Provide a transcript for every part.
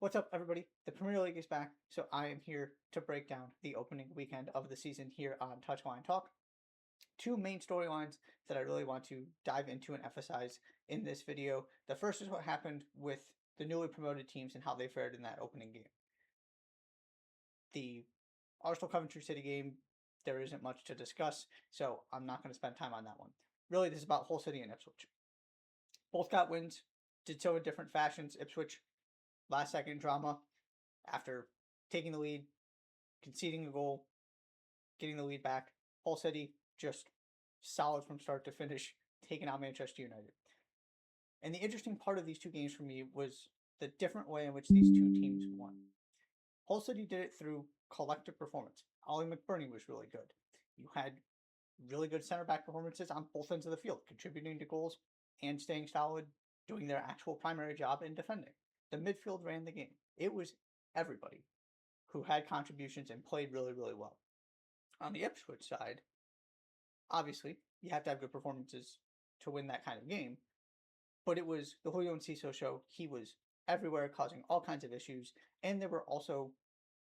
What's up, everybody? The Premier League is back, so I am here to break down the opening weekend of the season here on Touchline Talk. Two main storylines that I really want to dive into and emphasize in this video. The first is what happened with the newly promoted teams and how they fared in that opening game. The Arsenal Coventry City game, there isn't much to discuss, so I'm not going to spend time on that one. Really, this is about Hull City and Ipswich. Both got wins, did so in different fashions. Ipswich, last second drama after taking the lead, conceding a goal, getting the lead back. Hull City just solid from start to finish, taking out Manchester United. And the interesting part of these two games for me was the different way in which these two teams won. Hull City did it through collective performance. Ollie McBurney was really good. You had really good center back performances on both ends of the field, contributing to goals and staying solid, doing their actual primary job in defending. The midfield ran the game. It was everybody who had contributions and played really, really well. On the Ipswich side, obviously, you have to have good performances to win that kind of game, but it was the Julio Enciso show. He was everywhere, causing all kinds of issues, and there were also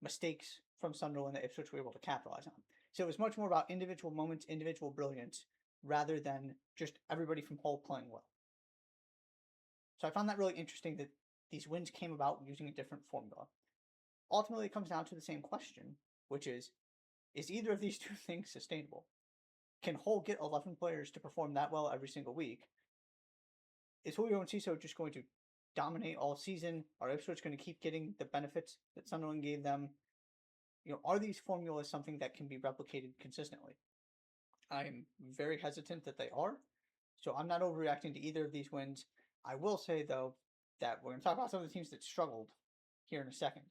mistakes from Sunderland that Ipswich were able to capitalize on. So it was much more about individual moments, individual brilliance, rather than just everybody from Hull playing well. So I found that really interesting that these wins came about using a different formula. Ultimately, it comes down to the same question, which is either of these two things sustainable? Can Hull get 11 players to perform that well every single week? Is Julio Enciso just going to dominate all season? Are Ipswich going to keep getting the benefits that Sunderland gave them? Are these formulas something that can be replicated consistently? I'm very hesitant that they are, so I'm not overreacting to either of these wins. I will say, though, that we're going to talk about some of the teams that struggled here in a second.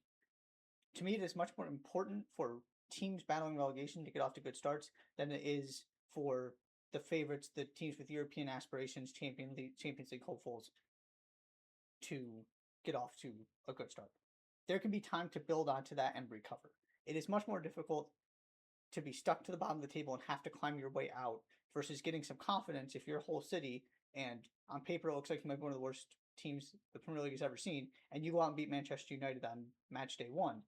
To me, it is much more important for teams battling relegation to get off to good starts than it is for the favorites, the teams with European aspirations, Champions League hopefuls, to get off to a good start. There can be time to build onto that and recover. It is much more difficult to be stuck to the bottom of the table and have to climb your way out versus getting some confidence if you're Hull City and on paper it looks like you might be one of the worst teams the Premier League has ever seen, and you go out and beat Manchester United on match day one.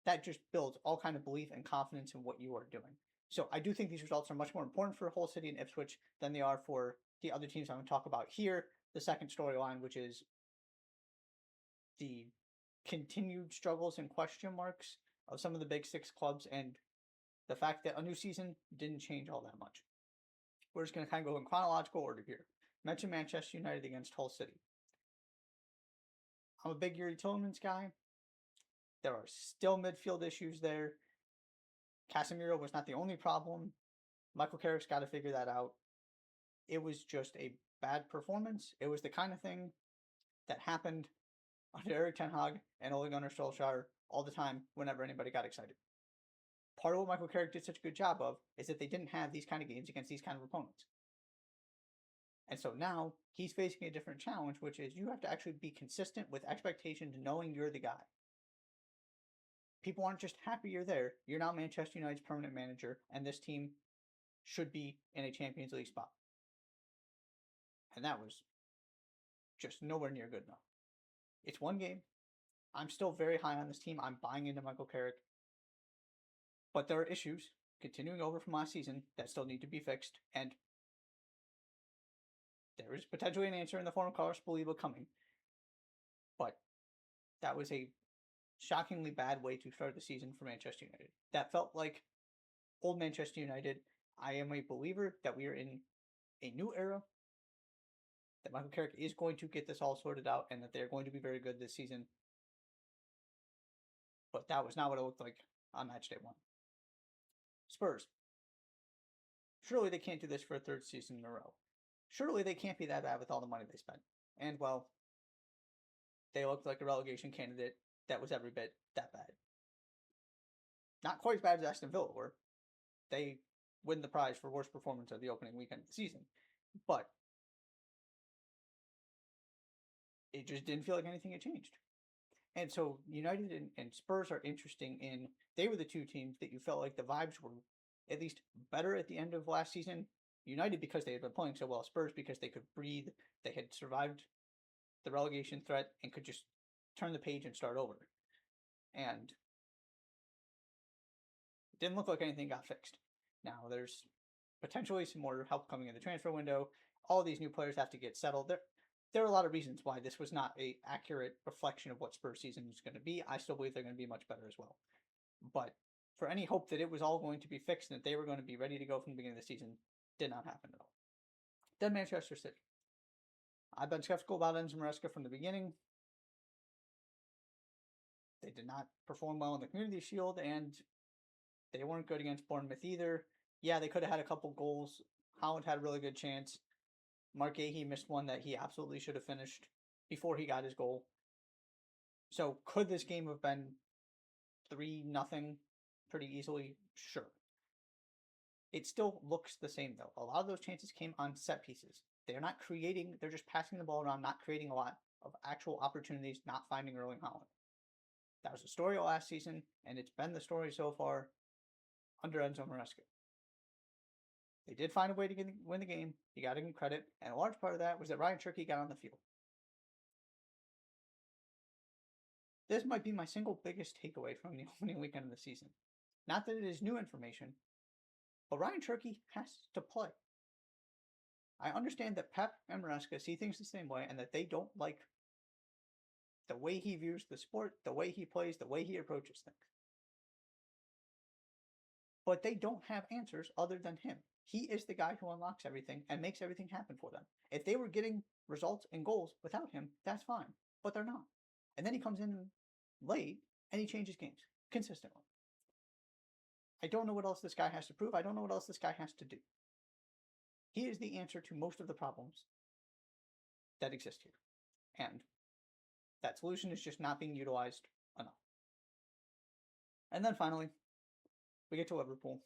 That just builds all kind of belief and confidence in what you are doing. So I do think these results are much more important for Hull City and Ipswich than they are for the other teams I'm going to talk about here. The second storyline, which is the continued struggles and question marks of some of the big six clubs and the fact that a new season didn't change all that much. We're just going to kind of go in chronological order here. Mention Manchester United against Hull City. I'm a big Yuri Tillmans guy. There are still midfield issues there. Casemiro was not the only problem. Michael Carrick's got to figure that out. It was just a bad performance. It was the kind of thing that happened under Erik ten Hag and Ole Gunnar Solskjaer all the time whenever anybody got excited. Part of what Michael Carrick did such a good job of is that they didn't have these kind of games against these kind of opponents. And so now he's facing a different challenge, which is you have to actually be consistent with expectations, knowing you're the guy. People aren't just happy you're there. You're now Manchester United's permanent manager, and this team should be in a Champions League spot. And that was just nowhere near good enough. It's one game. I'm still very high on this team. I'm buying into Michael Carrick. But there are issues continuing over from last season that still need to be fixed, and there is potentially an answer in the form of Carlos Baliba coming. But that was a shockingly bad way to start the season for Manchester United. That felt like old Manchester United. I am a believer that we are in a new era, that Michael Carrick is going to get this all sorted out, and that they're going to be very good this season. But that was not what it looked like on match day one. Spurs. Surely they can't do this for a third season in a row. Surely they can't be that bad with all the money they spent. And, well, they looked like a relegation candidate that was every bit that bad. Not quite as bad as Aston Villa were. They win the prize for worst performance of the opening weekend of the season. But it just didn't feel like anything had changed. And so United and Spurs are interesting in, they were the two teams that you felt like the vibes were at least better at the end of last season. United because they had been playing so well, Spurs because they could breathe, they had survived the relegation threat and could just turn the page and start over. And it didn't look like anything got fixed. Now, there's potentially some more help coming in the transfer window. All these new players have to get settled. There are a lot of reasons why this was not an accurate reflection of what Spurs season is going to be. I still believe they're going to be much better as well. But for any hope that it was all going to be fixed and that they were going to be ready to go from the beginning of the season, did not happen at all. Then Manchester City. I've been skeptical about Enzo Maresca from the beginning. They did not perform well in the Community Shield, and they weren't good against Bournemouth either. Yeah, they could have had a couple goals. Haaland had a really good chance. Mark Gahey missed one that he absolutely should have finished before he got his goal. So could this game have been 3-0 pretty easily? Sure. It still looks the same, though. A lot of those chances came on set pieces. They're not creating, they're just passing the ball around, not creating a lot of actual opportunities, not finding Erling Haaland. That was the story last season, and it's been the story so far under Enzo Maresca. They did find a way to win the game. You got to give credit. And a large part of that was that Ryan Cherky got on the field. This might be my single biggest takeaway from the opening weekend of the season. Not that it is new information, but Ryan Cherky has to play. I understand that Pep and Maresca see things the same way and that they don't like the way he views the sport, the way he plays, the way he approaches things. But they don't have answers other than him. He is the guy who unlocks everything and makes everything happen for them. If they were getting results and goals without him, that's fine. But they're not. And then he comes in late and he changes games consistently. I don't know what else this guy has to prove. I don't know what else this guy has to do. He is the answer to most of the problems that exist here. And that solution is just not being utilized enough. And then finally, we get to Liverpool,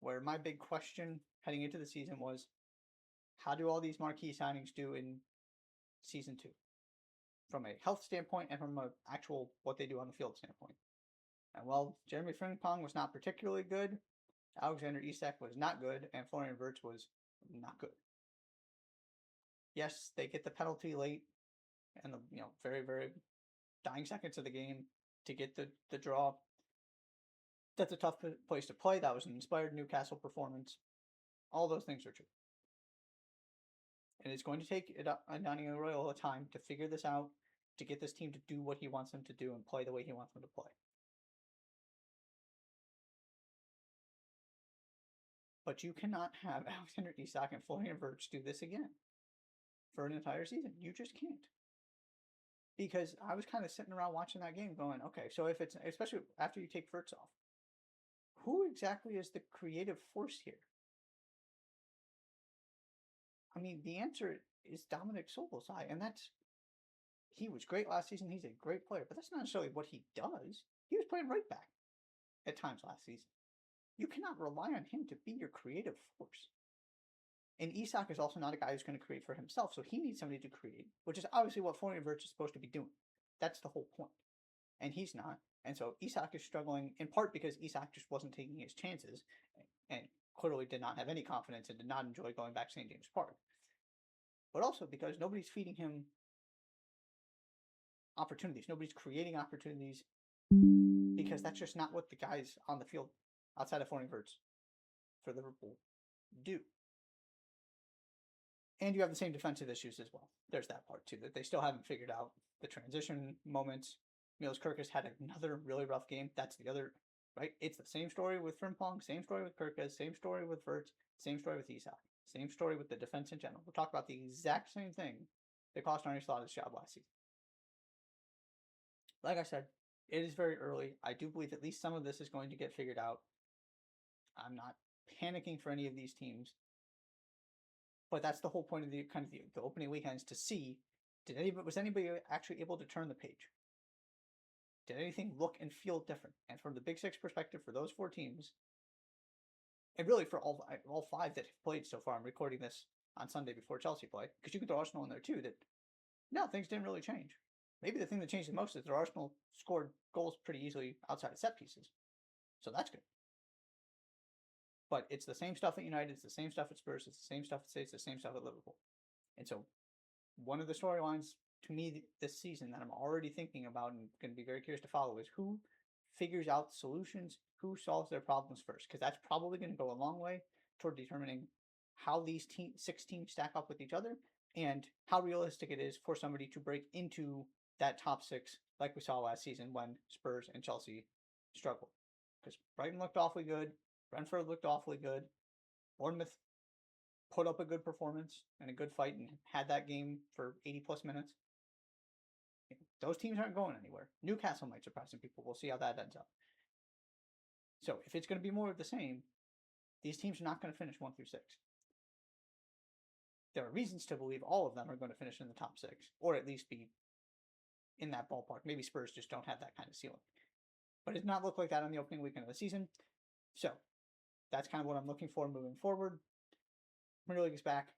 where my big question heading into the season was, how do all these marquee signings do in season 2? From a health standpoint and from an actual what they do on the field standpoint. And well, Jeremy Frimpong was not particularly good, Alexander Isak was not good, and Florian Wirtz was not good. Yes, they get the penalty late and the very, very dying seconds of the game to get the draw. That's a tough place to play. That was an inspired Newcastle performance. All those things are true. And it's going to take Daniel Royal a time to figure this out, to get this team to do what he wants them to do and play the way he wants them to play. But you cannot have Alexander Isak and Florian Wirtz do this again for an entire season. You just can't. Because I was kind of sitting around watching that game going, okay, so if it's, especially after you take Wirtz off, who exactly is the creative force here? I mean, the answer is Dominic Szoboszlai, and he was great last season. He's a great player, but that's not necessarily what he does. He was playing right back at times last season. You cannot rely on him to be your creative force. And Isak is also not a guy who's going to create for himself, so he needs somebody to create, which is obviously what Florian Wirtz is supposed to be doing. That's the whole point. And he's not. And so Isak is struggling in part because Isak just wasn't taking his chances and clearly did not have any confidence and did not enjoy going back to St. James Park. But also because nobody's feeding him opportunities. Nobody's creating opportunities because that's just not what the guys on the field outside of Florian Wirtz for Liverpool do. And you have the same defensive issues as well. There's that part too, that they still haven't figured out the transition moments. Milos Kerkez had another really rough game. That's the other, right? It's the same story with Frimpong, same story with Kerkez, same story with Wirtz, same story with Isak, same story with the defense in general. We'll talk about the exact same thing that cost Arne Slot his job last season. Like I said, it is very early. I do believe at least some of this is going to get figured out. I'm not panicking for any of these teams. But that's the whole point of the opening weekends, to see, was anybody actually able to turn the page? Did anything look and feel different? And from the Big Six perspective, for those 4 teams, and really for all 5 that have played so far, I'm recording this on Sunday before Chelsea play, because you can throw Arsenal in there too, that no, things didn't really change. Maybe the thing that changed the most is that Arsenal scored goals pretty easily outside of set pieces. So that's good. But it's the same stuff at United, it's the same stuff at Spurs, it's the same stuff at City, it's the same stuff at Liverpool. And so one of the storylines to me this season that I'm already thinking about and going to be very curious to follow is who figures out solutions, who solves their problems first, because that's probably going to go a long way toward determining how these 6 teams stack up with each other and how realistic it is for somebody to break into that top 6 like we saw last season when Spurs and Chelsea struggled. Because Brighton looked awfully good, Brentford looked awfully good, Bournemouth put up a good performance and a good fight and had that game for 80 plus minutes. Those teams aren't going anywhere. Newcastle might surprise some people. We'll see how that ends up. So if it's going to be more of the same, these teams are not going to finish 1 through 6. There are reasons to believe all of them are going to finish in the top 6, or at least be in that ballpark. Maybe Spurs just don't have that kind of ceiling. But it did not look like that on the opening weekend of the season. So that's kind of what I'm looking for moving forward. Premier League is back.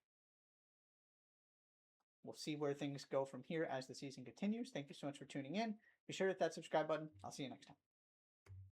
We'll see where things go from here as the season continues. Thank you so much for tuning in. Be sure to hit that subscribe button. I'll see you next time.